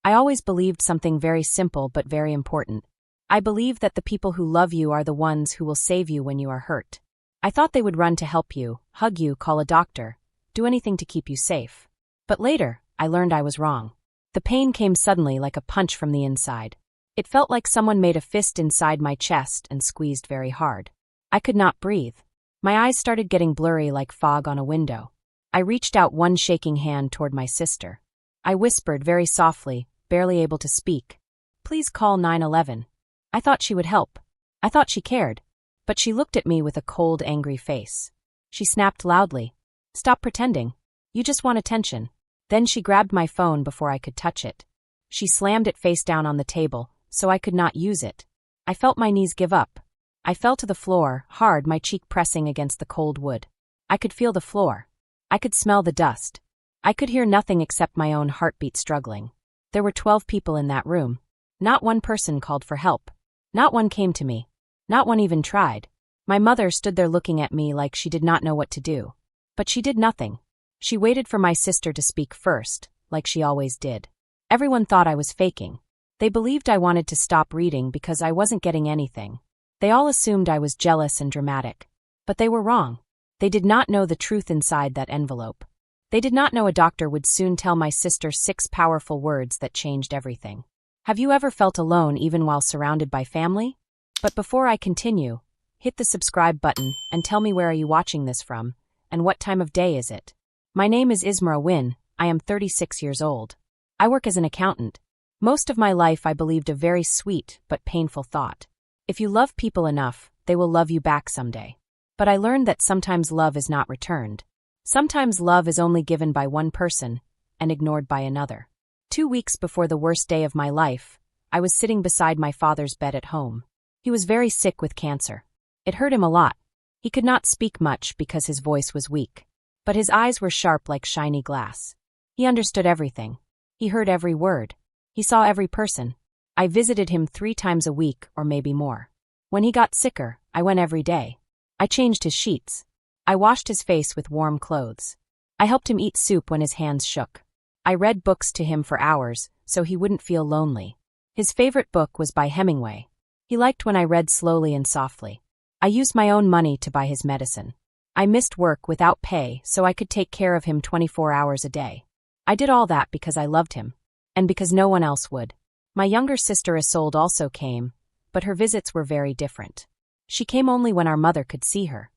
I always believed something very simple but very important. I believe that the people who love you are the ones who will save you when you are hurt. I thought they would run to help you, hug you, call a doctor, do anything to keep you safe. But later, I learned I was wrong. The pain came suddenly like a punch from the inside. It felt like someone made a fist inside my chest and squeezed very hard. I could not breathe. My eyes started getting blurry like fog on a window. I reached out one shaking hand toward my sister. I whispered very softly, barely able to speak, "Please call 911. I thought she would help. I thought she cared. But she looked at me with a cold, angry face. She snapped loudly, "Stop pretending. You just want attention." Then she grabbed my phone before I could touch it. She slammed it face down on the table, so I could not use it. I felt my knees give up. I fell to the floor, hard, my cheek pressing against the cold wood. I could feel the floor. I could smell the dust. I could hear nothing except my own heartbeat struggling. There were 12 people in that room. Not one person called for help. Not one came to me. Not one even tried. My mother stood there looking at me like she did not know what to do. But she did nothing. She waited for my sister to speak first, like she always did. Everyone thought I was faking. They believed I wanted to stop reading because I wasn't getting anything. They all assumed I was jealous and dramatic. But they were wrong. They did not know the truth inside that envelope. They did not know a doctor would soon tell my sister 6 powerful words that changed everything. Have you ever felt alone even while surrounded by family? But before I continue, hit the subscribe button and tell me where are you watching this from, and what time of day is it? My name is Ismara Win. I am 36 years old. I work as an accountant. Most of my life I believed a very sweet but painful thought. If you love people enough, they will love you back someday. But I learned that sometimes love is not returned. Sometimes love is only given by one person and ignored by another. 2 weeks before the worst day of my life, I was sitting beside my father's bed at home. He was very sick with cancer. It hurt him a lot. He could not speak much because his voice was weak. But his eyes were sharp like shiny glass. He understood everything. He heard every word. He saw every person. I visited him 3 times a week or maybe more. When he got sicker, I went every day. I changed his sheets. I washed his face with warm clothes. I helped him eat soup when his hands shook. I read books to him for hours so he wouldn't feel lonely. His favorite book was by Hemingway. He liked when I read slowly and softly. I used my own money to buy his medicine. I missed work without pay so I could take care of him 24 hours a day. I did all that because I loved him. And because no one else would. My younger sister Isolde also came, but her visits were very different. She came only when our mother could see her.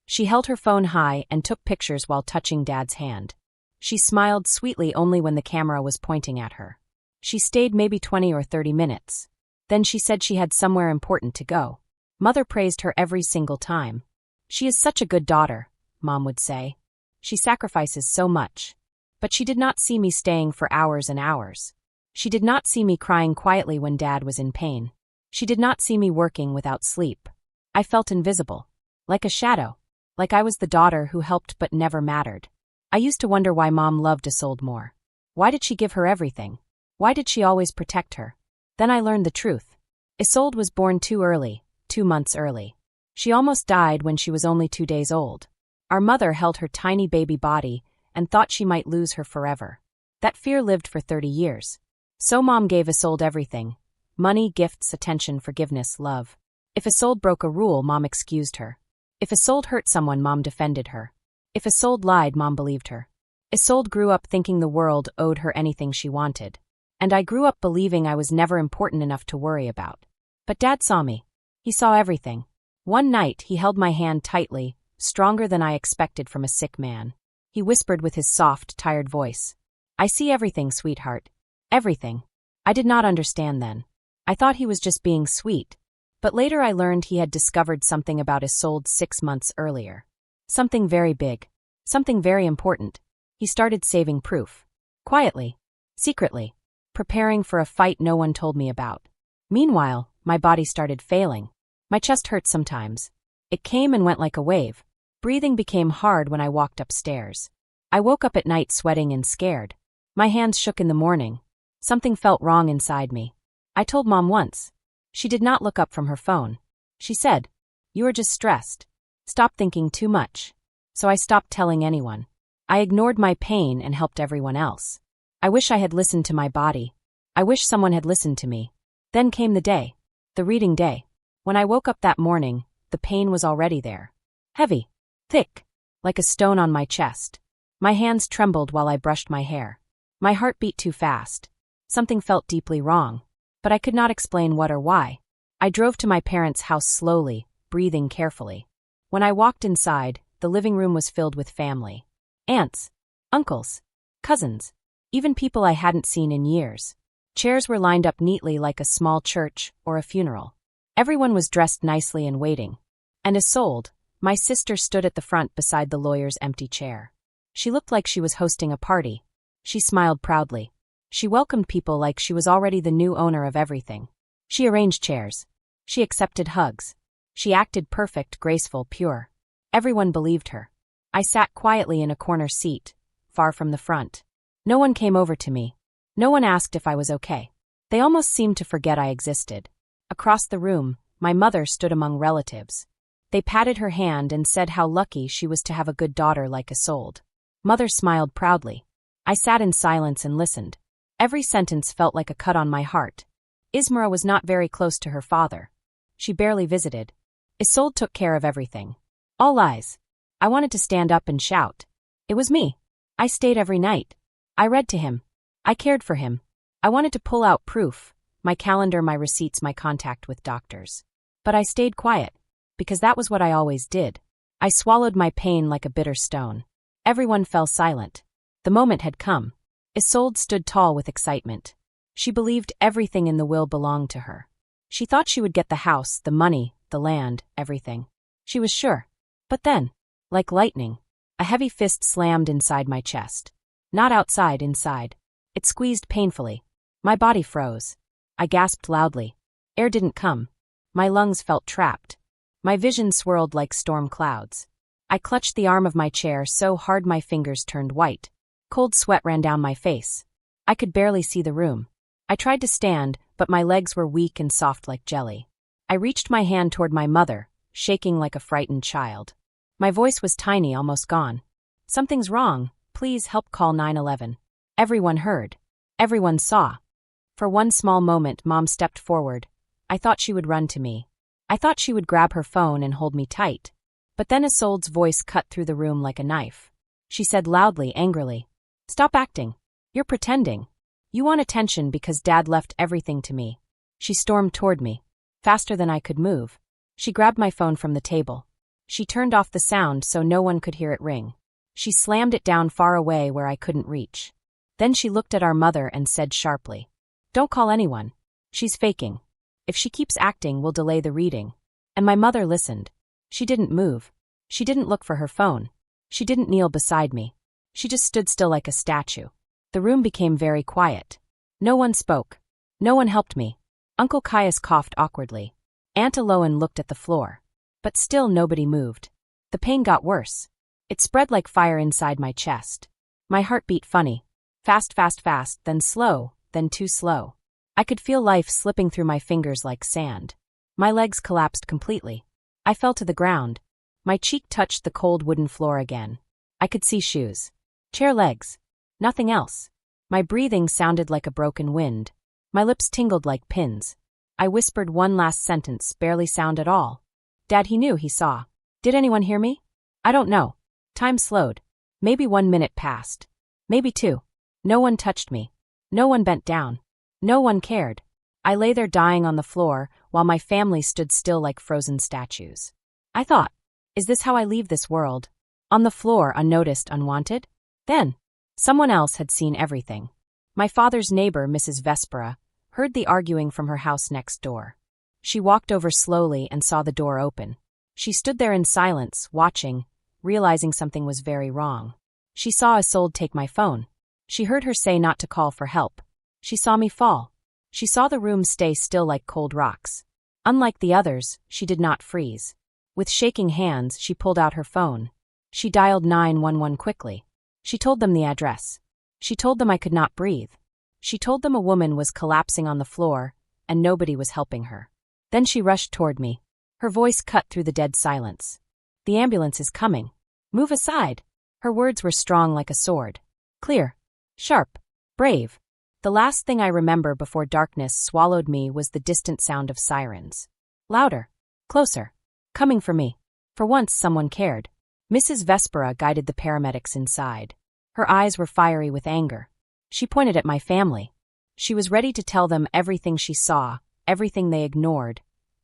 She held her phone high and took pictures while touching Dad's hand. She smiled sweetly only when the camera was pointing at her. She stayed maybe 20 or 30 minutes. Then she said she had somewhere important to go. Mother praised her every single time. "She is such a good daughter," Mom would say. "She sacrifices so much." But she did not see me staying for hours and hours. She did not see me crying quietly when Dad was in pain. She did not see me working without sleep. I felt invisible. Like a shadow. Like I was the daughter who helped but never mattered. I used to wonder why Mom loved Isolde more. Why did she give her everything? Why did she always protect her? Then I learned the truth. Isolde was born too early, 2 months early. She almost died when she was only 2 days old. Our mother held her tiny baby body and thought she might lose her forever. That fear lived for 30 years. So Mom gave Isolde everything. Money, gifts, attention, forgiveness, love. If Isolde broke a rule, Mom excused her. If Isolde hurt someone, Mom defended her. If Isolde lied, Mom believed her. Isolde grew up thinking the world owed her anything she wanted. And I grew up believing I was never important enough to worry about. But Dad saw me. He saw everything. One night, he held my hand tightly, stronger than I expected from a sick man. He whispered with his soft, tired voice. "I see everything, sweetheart. Everything." I did not understand then. I thought he was just being sweet. But later I learned he had discovered something about Isolde 6 months earlier. Something very big. Something very important. He started saving proof. Quietly. Secretly. Preparing for a fight no one told me about. Meanwhile, my body started failing. My chest hurt sometimes. It came and went like a wave. Breathing became hard when I walked upstairs. I woke up at night sweating and scared. My hands shook in the morning. Something felt wrong inside me. I told Mom once. She did not look up from her phone. She said, "You are just stressed. Stop thinking too much." So I stopped telling anyone. I ignored my pain and helped everyone else. I wish I had listened to my body. I wish someone had listened to me. Then came the day. The reading day. When I woke up that morning, the pain was already there. Heavy. Thick. Like a stone on my chest. My hands trembled while I brushed my hair. My heart beat too fast. Something felt deeply wrong. But I could not explain what or why. I drove to my parents' house slowly, breathing carefully. When I walked inside, the living room was filled with family. Aunts, uncles, cousins, even people I hadn't seen in years. Chairs were lined up neatly like a small church or a funeral. Everyone was dressed nicely and waiting. And Isolde, my sister, stood at the front beside the lawyer's empty chair. She looked like she was hosting a party. She smiled proudly. She welcomed people like she was already the new owner of everything. She arranged chairs. She accepted hugs. She acted perfect, graceful, pure. Everyone believed her. I sat quietly in a corner seat, far from the front. No one came over to me. No one asked if I was okay. They almost seemed to forget I existed. Across the room, my mother stood among relatives. They patted her hand and said how lucky she was to have a good daughter like Isolde. Mother smiled proudly. I sat in silence and listened. Every sentence felt like a cut on my heart. Ismara was not very close to her father. She barely visited. Isolde took care of everything. All lies. I wanted to stand up and shout. It was me. I stayed every night. I read to him. I cared for him. I wanted to pull out proof, my calendar, my receipts, my contact with doctors. But I stayed quiet, because that was what I always did. I swallowed my pain like a bitter stone. Everyone fell silent. The moment had come. Isolde stood tall with excitement. She believed everything in the will belonged to her. She thought she would get the house, the money, the land, everything. She was sure. But then, like lightning, a heavy fist slammed inside my chest. Not outside, inside. It squeezed painfully. My body froze. I gasped loudly. Air didn't come. My lungs felt trapped. My vision swirled like storm clouds. I clutched the arm of my chair so hard my fingers turned white. Cold sweat ran down my face. I could barely see the room. I tried to stand, but my legs were weak and soft like jelly. I reached my hand toward my mother, shaking like a frightened child. My voice was tiny, almost gone. Something's wrong. Please help, call 911. Everyone heard. Everyone saw. For one small moment, Mom stepped forward. I thought she would run to me. I thought she would grab her phone and hold me tight. But then Isolde's voice cut through the room like a knife. She said loudly, angrily, "Stop acting. You're pretending. You want attention because Dad left everything to me." She stormed toward me. Faster than I could move. She grabbed my phone from the table. She turned off the sound so no one could hear it ring. She slammed it down far away where I couldn't reach. Then she looked at our mother and said sharply, "Don't call anyone. She's faking. If she keeps acting, we'll delay the reading." And my mother listened. She didn't move. She didn't look for her phone. She didn't kneel beside me. She just stood still like a statue. The room became very quiet. No one spoke. No one helped me. Uncle Caius coughed awkwardly. Aunt Eloane looked at the floor. But still nobody moved. The pain got worse. It spread like fire inside my chest. My heart beat funny. Fast, fast, fast, then slow, then too slow. I could feel life slipping through my fingers like sand. My legs collapsed completely. I fell to the ground. My cheek touched the cold wooden floor again. I could see shoes. Chair legs. Nothing else. My breathing sounded like a broken wind. My lips tingled like pins. I whispered one last sentence, barely sound at all. Dad, he knew, he saw. Did anyone hear me? I don't know. Time slowed. Maybe 1 minute passed. Maybe 2. No one touched me. No one bent down. No one cared. I lay there dying on the floor while my family stood still like frozen statues. I thought, is this how I leave this world? On the floor, unnoticed, unwanted? Then, someone else had seen everything. My father's neighbor, Mrs. Vespera, heard the arguing from her house next door. She walked over slowly and saw the door open. She stood there in silence, watching, realizing something was very wrong. She saw Isolde take my phone. She heard her say not to call for help. She saw me fall. She saw the room stay still like cold rocks. Unlike the others, she did not freeze. With shaking hands, she pulled out her phone. She dialed 911 quickly. She told them the address. She told them I could not breathe. She told them a woman was collapsing on the floor, and nobody was helping her. Then she rushed toward me. Her voice cut through the dead silence. "The ambulance is coming. Move aside." Her words were strong like a sword. Clear. Sharp. Brave. The last thing I remember before darkness swallowed me was the distant sound of sirens. Louder. Closer. Coming for me. For once someone cared. Mrs. Vespera guided the paramedics inside. Her eyes were fiery with anger. She pointed at my family. She was ready to tell them everything she saw, everything they ignored,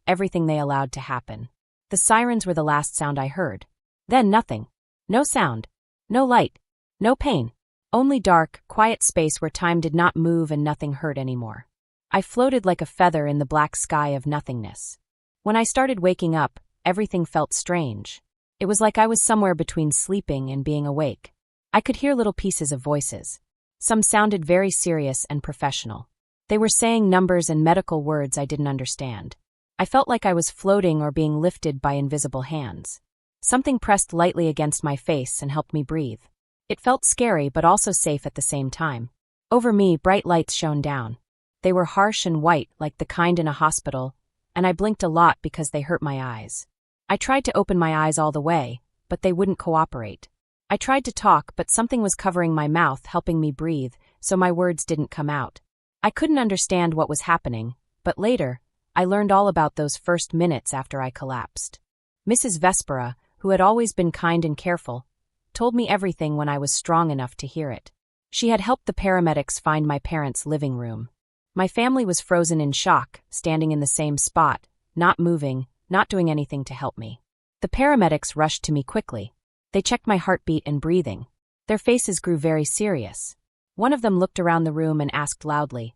everything they allowed to happen. The sirens were the last sound I heard. Then nothing. No sound. No light. No pain. Only dark, quiet space where time did not move and nothing hurt anymore. I floated like a feather in the black sky of nothingness. When I started waking up, everything felt strange. It was like I was somewhere between sleeping and being awake. I could hear little pieces of voices. Some sounded very serious and professional. They were saying numbers and medical words I didn't understand. I felt like I was floating or being lifted by invisible hands. Something pressed lightly against my face and helped me breathe. It felt scary but also safe at the same time. Over me, bright lights shone down. They were harsh and white, like the kind in a hospital, and I blinked a lot because they hurt my eyes. I tried to open my eyes all the way, but they wouldn't cooperate. I tried to talk, but something was covering my mouth, helping me breathe, so my words didn't come out. I couldn't understand what was happening, but later, I learned all about those first minutes after I collapsed. Mrs. Vespera, who had always been kind and careful, told me everything when I was strong enough to hear it. She had helped the paramedics find my parents' living room. My family was frozen in shock, standing in the same spot, not moving, not doing anything to help me. The paramedics rushed to me quickly. They checked my heartbeat and breathing. Their faces grew very serious. One of them looked around the room and asked loudly,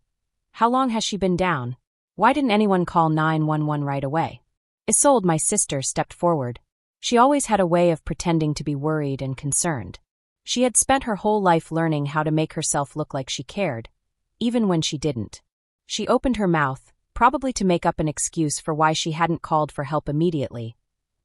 "How long has she been down? Why didn't anyone call 911 right away?" Isolde, my sister, stepped forward. She always had a way of pretending to be worried and concerned. She had spent her whole life learning how to make herself look like she cared, even when she didn't. She opened her mouth, probably to make up an excuse for why she hadn't called for help immediately,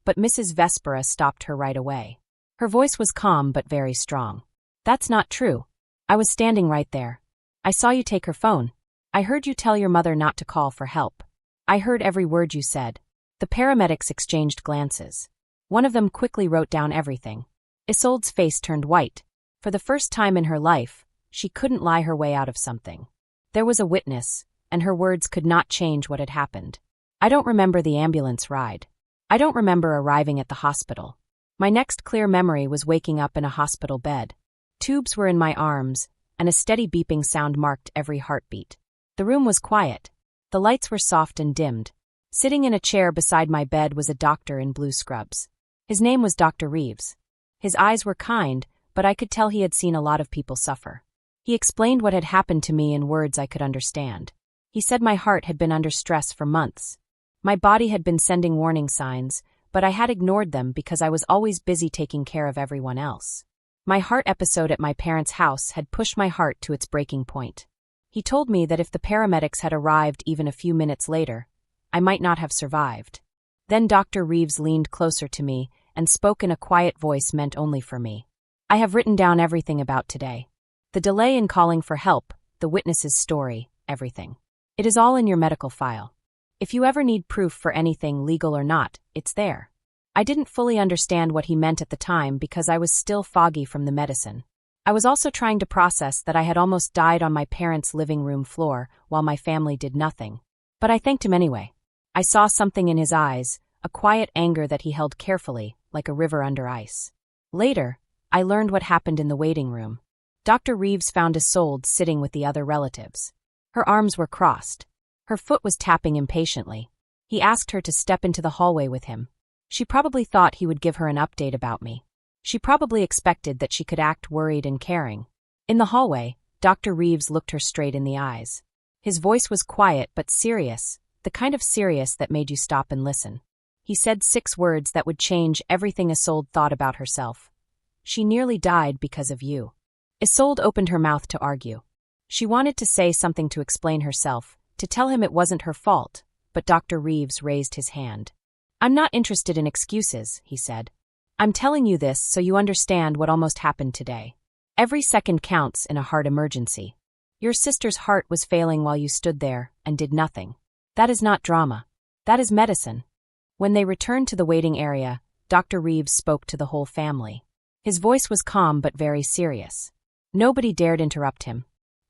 but Mrs. Vespera stopped her right away. Her voice was calm but very strong. "That's not true. I was standing right there. I saw you take her phone. I heard you tell your mother not to call for help. I heard every word you said." The paramedics exchanged glances. One of them quickly wrote down everything. Isolde's face turned white. For the first time in her life, she couldn't lie her way out of something. There was a witness, and her words could not change what had happened. I don't remember the ambulance ride. I don't remember arriving at the hospital. My next clear memory was waking up in a hospital bed. Tubes were in my arms, and a steady beeping sound marked every heartbeat. The room was quiet. The lights were soft and dimmed. Sitting in a chair beside my bed was a doctor in blue scrubs. His name was Dr. Reeves. His eyes were kind, but I could tell he had seen a lot of people suffer. He explained what had happened to me in words I could understand. He said my heart had been under stress for months. My body had been sending warning signs, but I had ignored them because I was always busy taking care of everyone else. My heart episode at my parents' house had pushed my heart to its breaking point. He told me that if the paramedics had arrived even a few minutes later, I might not have survived. Then Dr. Reeves leaned closer to me and spoke in a quiet voice meant only for me. "I have written down everything about today. The delay in calling for help, the witness's story, everything. It is all in your medical file. If you ever need proof for anything, legal or not, it's there." I didn't fully understand what he meant at the time because I was still foggy from the medicine. I was also trying to process that I had almost died on my parents' living room floor while my family did nothing. But I thanked him anyway. I saw something in his eyes, a quiet anger that he held carefully, like a river under ice. Later, I learned what happened in the waiting room. Dr. Reeves found Isolde sitting with the other relatives. Her arms were crossed. Her foot was tapping impatiently. He asked her to step into the hallway with him. She probably thought he would give her an update about me. She probably expected that she could act worried and caring. In the hallway, Dr. Reeves looked her straight in the eyes. His voice was quiet but serious, the kind of serious that made you stop and listen. He said 6 words that would change everything Isolde thought about herself. "She nearly died because of you." Isolde opened her mouth to argue. She wanted to say something to explain herself, to tell him it wasn't her fault, but Dr. Reeves raised his hand. "I'm not interested in excuses," he said. "I'm telling you this so you understand what almost happened today. Every second counts in a heart emergency. Your sister's heart was failing while you stood there and did nothing. That is not drama. That is medicine." When they returned to the waiting area, Dr. Reeves spoke to the whole family. His voice was calm but very serious. Nobody dared interrupt him.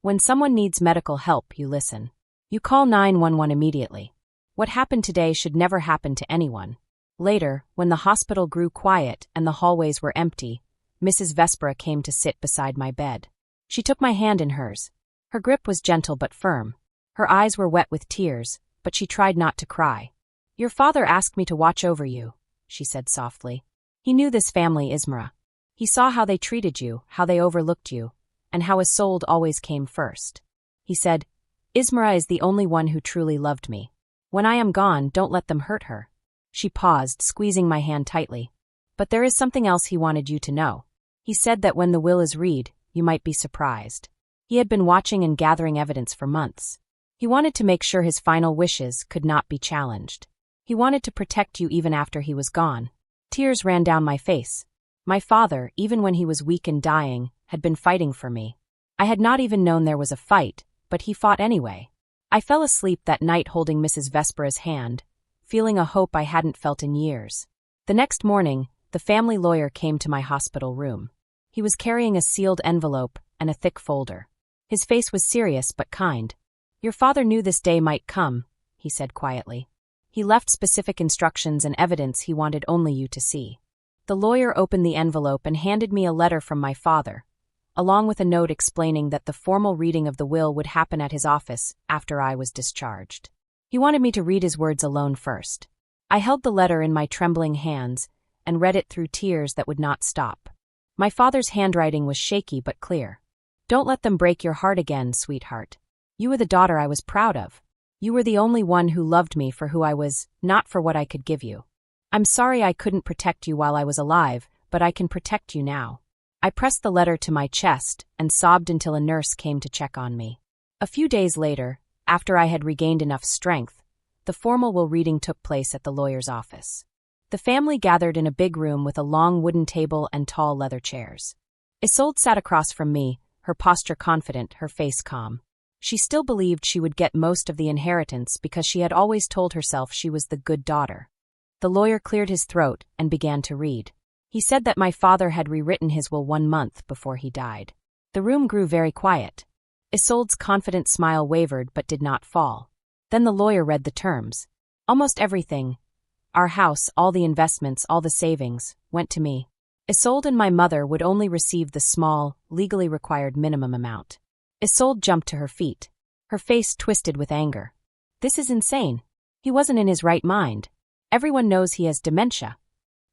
When someone needs medical help, you listen. You call 911 immediately. What happened today should never happen to anyone. Later, when the hospital grew quiet and the hallways were empty, Mrs. Vespera came to sit beside my bed. She took my hand in hers. Her grip was gentle but firm. Her eyes were wet with tears, but she tried not to cry. "Your father asked me to watch over you," she said softly. "He knew this family, Ismara. He saw how they treated you, how they overlooked you, and how Isolde always came first. He said, 'Ismara is the only one who truly loved me. When I am gone, don't let them hurt her.'" She paused, squeezing my hand tightly. "But there is something else he wanted you to know. He said that when the will is read, you might be surprised. He had been watching and gathering evidence for months. He wanted to make sure his final wishes could not be challenged. He wanted to protect you even after he was gone." Tears ran down my face. My father, even when he was weak and dying, had been fighting for me. I had not even known there was a fight, but he fought anyway. I fell asleep that night holding Mrs. Vespera's hand, feeling a hope I hadn't felt in years. The next morning, the family lawyer came to my hospital room. He was carrying a sealed envelope and a thick folder. His face was serious but kind. "Your father knew this day might come," he said quietly. "He left specific instructions and evidence he wanted only you to see." The lawyer opened the envelope and handed me a letter from my father, along with a note explaining that the formal reading of the will would happen at his office after I was discharged. He wanted me to read his words alone first. I held the letter in my trembling hands and read it through tears that would not stop. My father's handwriting was shaky but clear. "Don't let them break your heart again, sweetheart. You were the daughter I was proud of. You were the only one who loved me for who I was, not for what I could give you. I'm sorry I couldn't protect you while I was alive, but I can protect you now." I pressed the letter to my chest and sobbed until a nurse came to check on me. A few days later, after I had regained enough strength, the formal will reading took place at the lawyer's office. The family gathered in a big room with a long wooden table and tall leather chairs. Isolde sat across from me, her posture confident, her face calm. She still believed she would get most of the inheritance because she had always told herself she was the good daughter. The lawyer cleared his throat and began to read. He said that my father had rewritten his will 1 month before he died. The room grew very quiet. Isolde's confident smile wavered but did not fall. Then the lawyer read the terms. "Almost everything, our house, all the investments, all the savings, went to me. Isolde and my mother would only receive the small, legally required minimum amount." Isolde jumped to her feet. Her face twisted with anger. "This is insane. He wasn't in his right mind. Everyone knows he has dementia."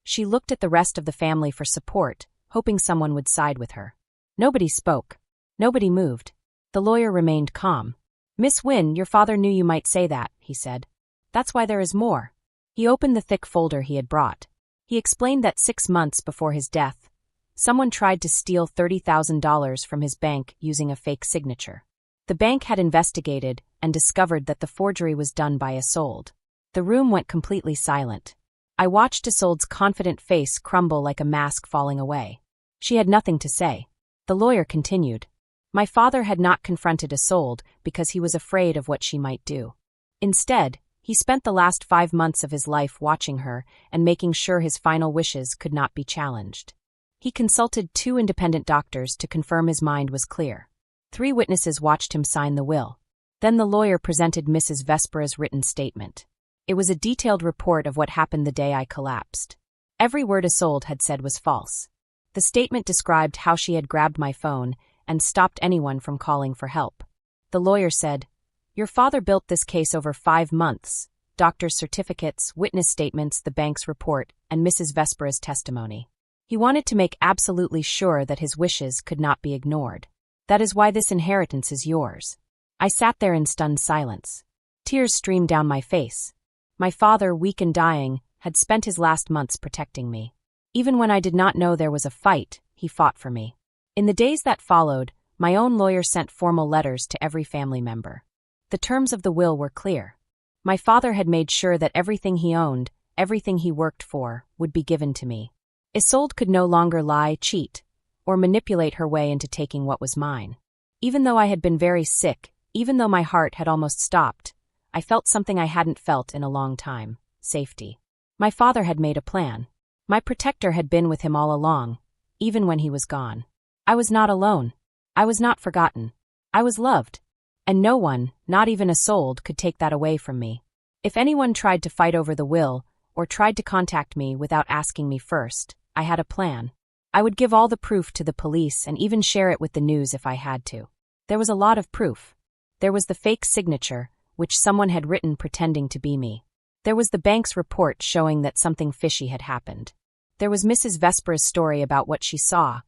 She looked at the rest of the family for support, hoping someone would side with her. Nobody spoke. Nobody moved. The lawyer remained calm. "Miss Wynne, your father knew you might say that," he said. "That's why there is more." He opened the thick folder he had brought. He explained that 6 months before his death, someone tried to steal $30,000 from his bank using a fake signature. The bank had investigated and discovered that the forgery was done by Isolde. The room went completely silent. I watched Isolde's confident face crumble like a mask falling away. She had nothing to say. The lawyer continued. My father had not confronted Isolde because he was afraid of what she might do. Instead, he spent the last 5 months of his life watching her and making sure his final wishes could not be challenged. He consulted 2 independent doctors to confirm his mind was clear. 3 witnesses watched him sign the will. Then the lawyer presented Mrs. Vespera's written statement. It was a detailed report of what happened the day I collapsed. Every word Isolde had said was false. The statement described how she had grabbed my phone and stopped anyone from calling for help. The lawyer said, "Your father built this case over 5 months, doctor's certificates, witness statements, the bank's report, and Mrs. Vespera's testimony. He wanted to make absolutely sure that his wishes could not be ignored. That is why this inheritance is yours." I sat there in stunned silence. Tears streamed down my face. My father, weak and dying, had spent his last months protecting me. Even when I did not know there was a fight, he fought for me. In the days that followed, my own lawyer sent formal letters to every family member. The terms of the will were clear. My father had made sure that everything he owned, everything he worked for, would be given to me. Isolde could no longer lie, cheat, or manipulate her way into taking what was mine. Even though I had been very sick, even though my heart had almost stopped, I felt something I hadn't felt in a long time: safety. My father had made a plan. My protector had been with him all along, even when he was gone. I was not alone. I was not forgotten. I was loved. And no one, not even Isolde, could take that away from me. If anyone tried to fight over the will, or tried to contact me without asking me first, I had a plan. I would give all the proof to the police and even share it with the news if I had to. There was a lot of proof. There was the fake signature, which someone had written pretending to be me. There was the bank's report showing that something fishy had happened. There was Mrs. Vespera's story about what she saw,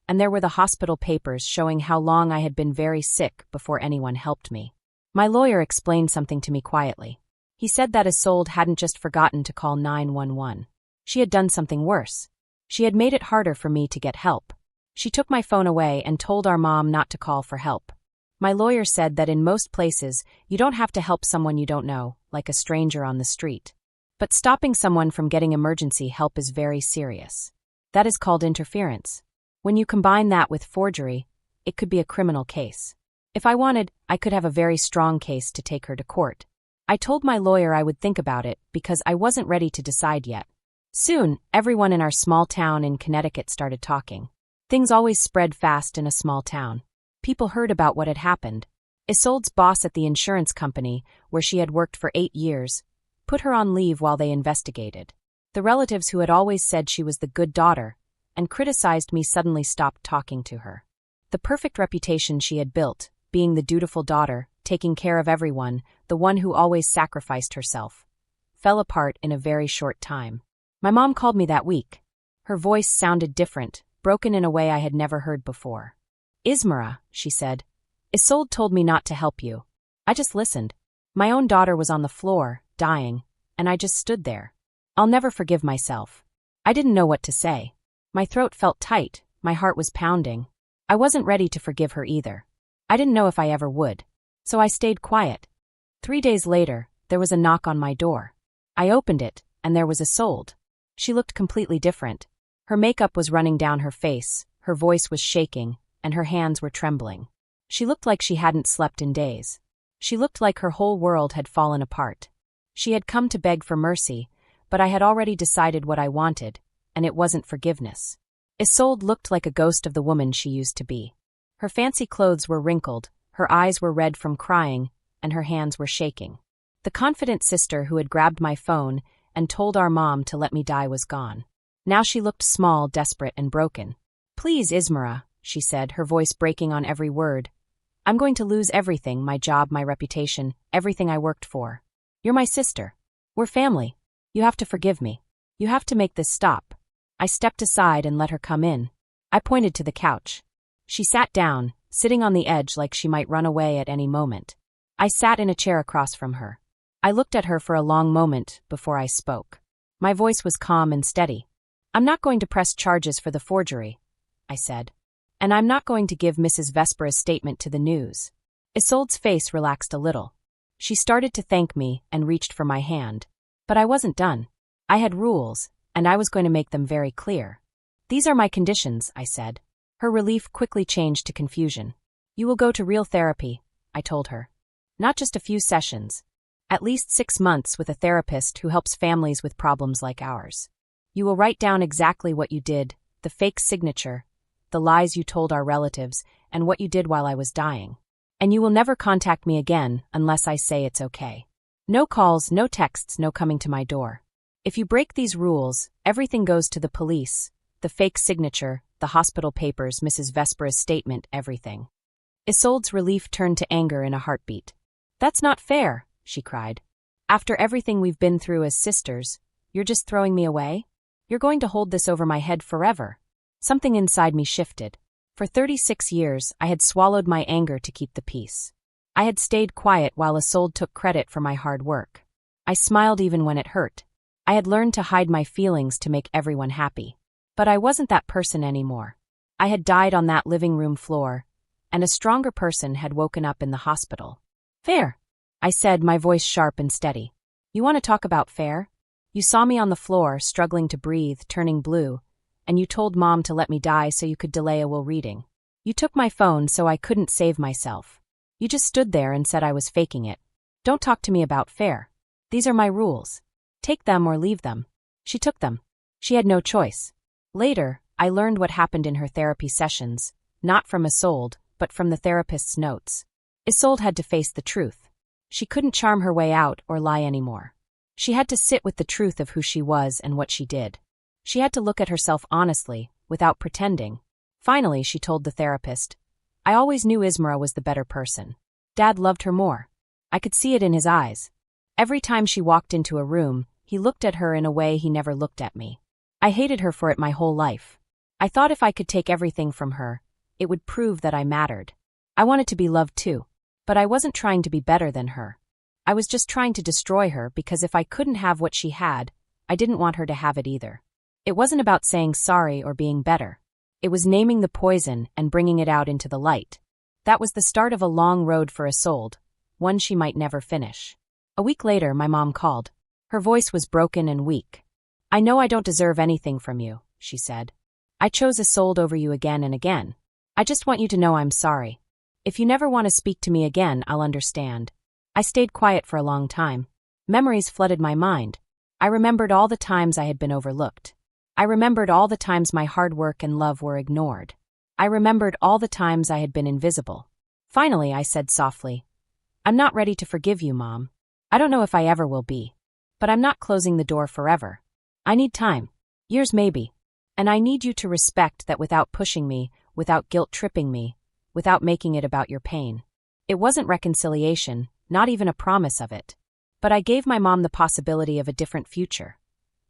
and there were the hospital papers showing how long I had been very sick before anyone helped me. My lawyer explained something to me quietly. He said that Isolde hadn't just forgotten to call 911. She had done something worse. She had made it harder for me to get help. She took my phone away and told our mom not to call for help. My lawyer said that in most places, you don't have to help someone you don't know, like a stranger on the street. But stopping someone from getting emergency help is very serious. That is called interference. When you combine that with forgery, it could be a criminal case. If I wanted, I could have a very strong case to take her to court. I told my lawyer I would think about it because I wasn't ready to decide yet. Soon, everyone in our small town in Connecticut started talking. Things always spread fast in a small town. People heard about what had happened. Isolde's boss at the insurance company, where she had worked for 8 years, put her on leave while they investigated. The relatives who had always said she was the good daughter and criticized me suddenly stopped talking to her. The perfect reputation she had built, being the dutiful daughter, taking care of everyone, the one who always sacrificed herself, fell apart in a very short time. My mom called me that week. Her voice sounded different, broken in a way I had never heard before. "Ismara," she said, "Isolde told me not to help you." I just listened. My own daughter was on the floor, dying, and I just stood there. I'll never forgive myself. I didn't know what to say. My throat felt tight, my heart was pounding. I wasn't ready to forgive her either. I didn't know if I ever would. So I stayed quiet. 3 days later, there was a knock on my door. I opened it, and there was Isolde. She looked completely different. Her makeup was running down her face, her voice was shaking, and her hands were trembling. She looked like she hadn't slept in days. She looked like her whole world had fallen apart. She had come to beg for mercy, but I had already decided what I wanted, and it wasn't forgiveness. Isolde looked like a ghost of the woman she used to be. Her fancy clothes were wrinkled, her eyes were red from crying, and her hands were shaking. The confident sister who had grabbed my phone and told our mom to let me die was gone. Now she looked small, desperate, and broken. "Please, Ismara," she said, her voice breaking on every word. "I'm going to lose everything, my job, my reputation, everything I worked for. You're my sister. We're family. You have to forgive me. You have to make this stop." I stepped aside and let her come in. I pointed to the couch. She sat down, sitting on the edge like she might run away at any moment. I sat in a chair across from her. I looked at her for a long moment before I spoke. My voice was calm and steady. "I'm not going to press charges for the forgery," I said. "And I'm not going to give Mrs. Vespera's statement to the news." Isolde's face relaxed a little. She started to thank me and reached for my hand. But I wasn't done. I had rules, and I was going to make them very clear. "These are my conditions," I said. Her relief quickly changed to confusion. "You will go to real therapy," I told her. "Not just a few sessions. At least 6 months with a therapist who helps families with problems like ours. You will write down exactly what you did, the fake signature, the lies you told our relatives, and what you did while I was dying. And you will never contact me again unless I say it's okay. No calls, no texts, no coming to my door. If you break these rules, everything goes to the police, the fake signature, the hospital papers, Mrs. Vespera's statement, everything." Isolde's relief turned to anger in a heartbeat. "That's not fair," she cried. "After everything we've been through as sisters, you're just throwing me away? You're going to hold this over my head forever." Something inside me shifted. For 36 years, I had swallowed my anger to keep the peace. I had stayed quiet while Isolde took credit for my hard work. I smiled even when it hurt. I had learned to hide my feelings to make everyone happy. But I wasn't that person anymore. I had died on that living room floor, and a stronger person had woken up in the hospital. "Fair," I said, my voice sharp and steady. "You want to talk about fair? You saw me on the floor, struggling to breathe, turning blue, and you told Mom to let me die so you could delay a will reading. You took my phone so I couldn't save myself. You just stood there and said I was faking it. Don't talk to me about fair. These are my rules. Take them or leave them." She took them. She had no choice. Later, I learned what happened in her therapy sessions, not from Isolde, but from the therapist's notes. Isolde had to face the truth. She couldn't charm her way out or lie anymore. She had to sit with the truth of who she was and what she did. She had to look at herself honestly, without pretending. Finally, she told the therapist, "I always knew Ismara was the better person. Dad loved her more. I could see it in his eyes. Every time she walked into a room, he looked at her in a way he never looked at me. I hated her for it my whole life. I thought if I could take everything from her, it would prove that I mattered. I wanted to be loved too. But I wasn't trying to be better than her. I was just trying to destroy her because if I couldn't have what she had, I didn't want her to have it either. It wasn't about saying sorry or being better. It was naming the poison and bringing it out into the light. That was the start of a long road for Isolde, one she might never finish." A week later, my mom called. Her voice was broken and weak. "I know I don't deserve anything from you," she said. "I chose Isolde over you again and again. I just want you to know I'm sorry. If you never want to speak to me again, I'll understand." I stayed quiet for a long time. Memories flooded my mind. I remembered all the times I had been overlooked. I remembered all the times my hard work and love were ignored. I remembered all the times I had been invisible. Finally, I said softly, "I'm not ready to forgive you, Mom. I don't know if I ever will be. But I'm not closing the door forever. I need time. Years maybe. And I need you to respect that without pushing me, without guilt-tripping me, without making it about your pain." It wasn't reconciliation, not even a promise of it. But I gave my mom the possibility of a different future.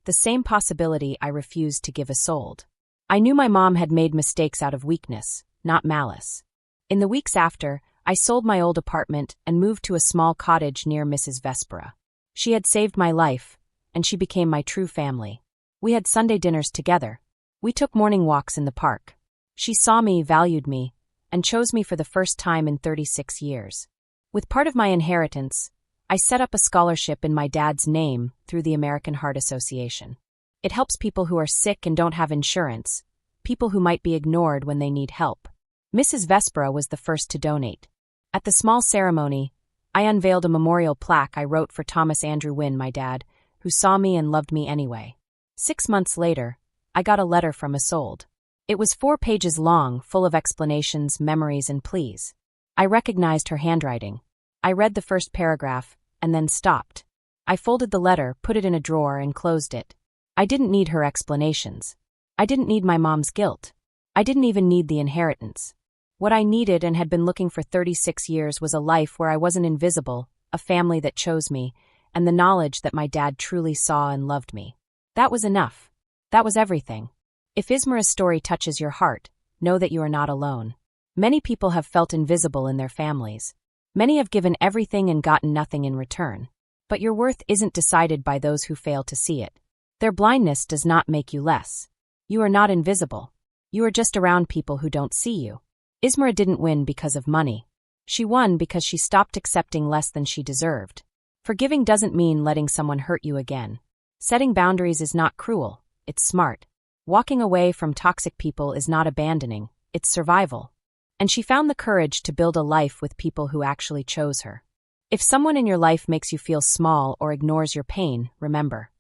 The same possibility I refused to give Isolde. I knew my mom had made mistakes out of weakness, not malice. In the weeks after, I sold my old apartment and moved to a small cottage near Mrs. Vespera. She had saved my life, and she became my true family. We had Sunday dinners together. We took morning walks in the park. She saw me, valued me, and chose me for the first time in 36 years. With part of my inheritance, I set up a scholarship in my dad's name through the American Heart Association. It helps people who are sick and don't have insurance, people who might be ignored when they need help. Mrs. Vespera was the first to donate. At the small ceremony, I unveiled a memorial plaque I wrote for Thomas Andrew Wynne, my dad, who saw me and loved me anyway. 6 months later, I got a letter from Isolde. It was 4 pages long, full of explanations, memories, and pleas. I recognized her handwriting. I read the first paragraph, and then stopped. I folded the letter, put it in a drawer, and closed it. I didn't need her explanations. I didn't need my mom's guilt. I didn't even need the inheritance. What I needed and had been looking for 36 years was a life where I wasn't invisible, a family that chose me, and the knowledge that my dad truly saw and loved me. That was enough. That was everything. If Ismara's story touches your heart, know that you are not alone. Many people have felt invisible in their families. Many have given everything and gotten nothing in return. But your worth isn't decided by those who fail to see it. Their blindness does not make you less. You are not invisible. You are just around people who don't see you. Ismara didn't win because of money. She won because she stopped accepting less than she deserved. Forgiving doesn't mean letting someone hurt you again. Setting boundaries is not cruel, it's smart. Walking away from toxic people is not abandoning, it's survival. And she found the courage to build a life with people who actually chose her. If someone in your life makes you feel small or ignores your pain, remember,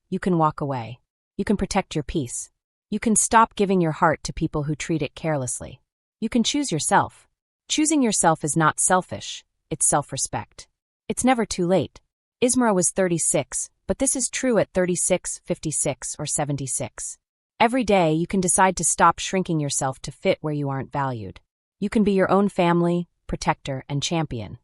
you can walk away. You can protect your peace. You can stop giving your heart to people who treat it carelessly. You can choose yourself. Choosing yourself is not selfish, it's self-respect. It's never too late. Ismara was 36, but this is true at 36, 56, or 76. Every day you can decide to stop shrinking yourself to fit where you aren't valued. You can be your own family, protector, and champion.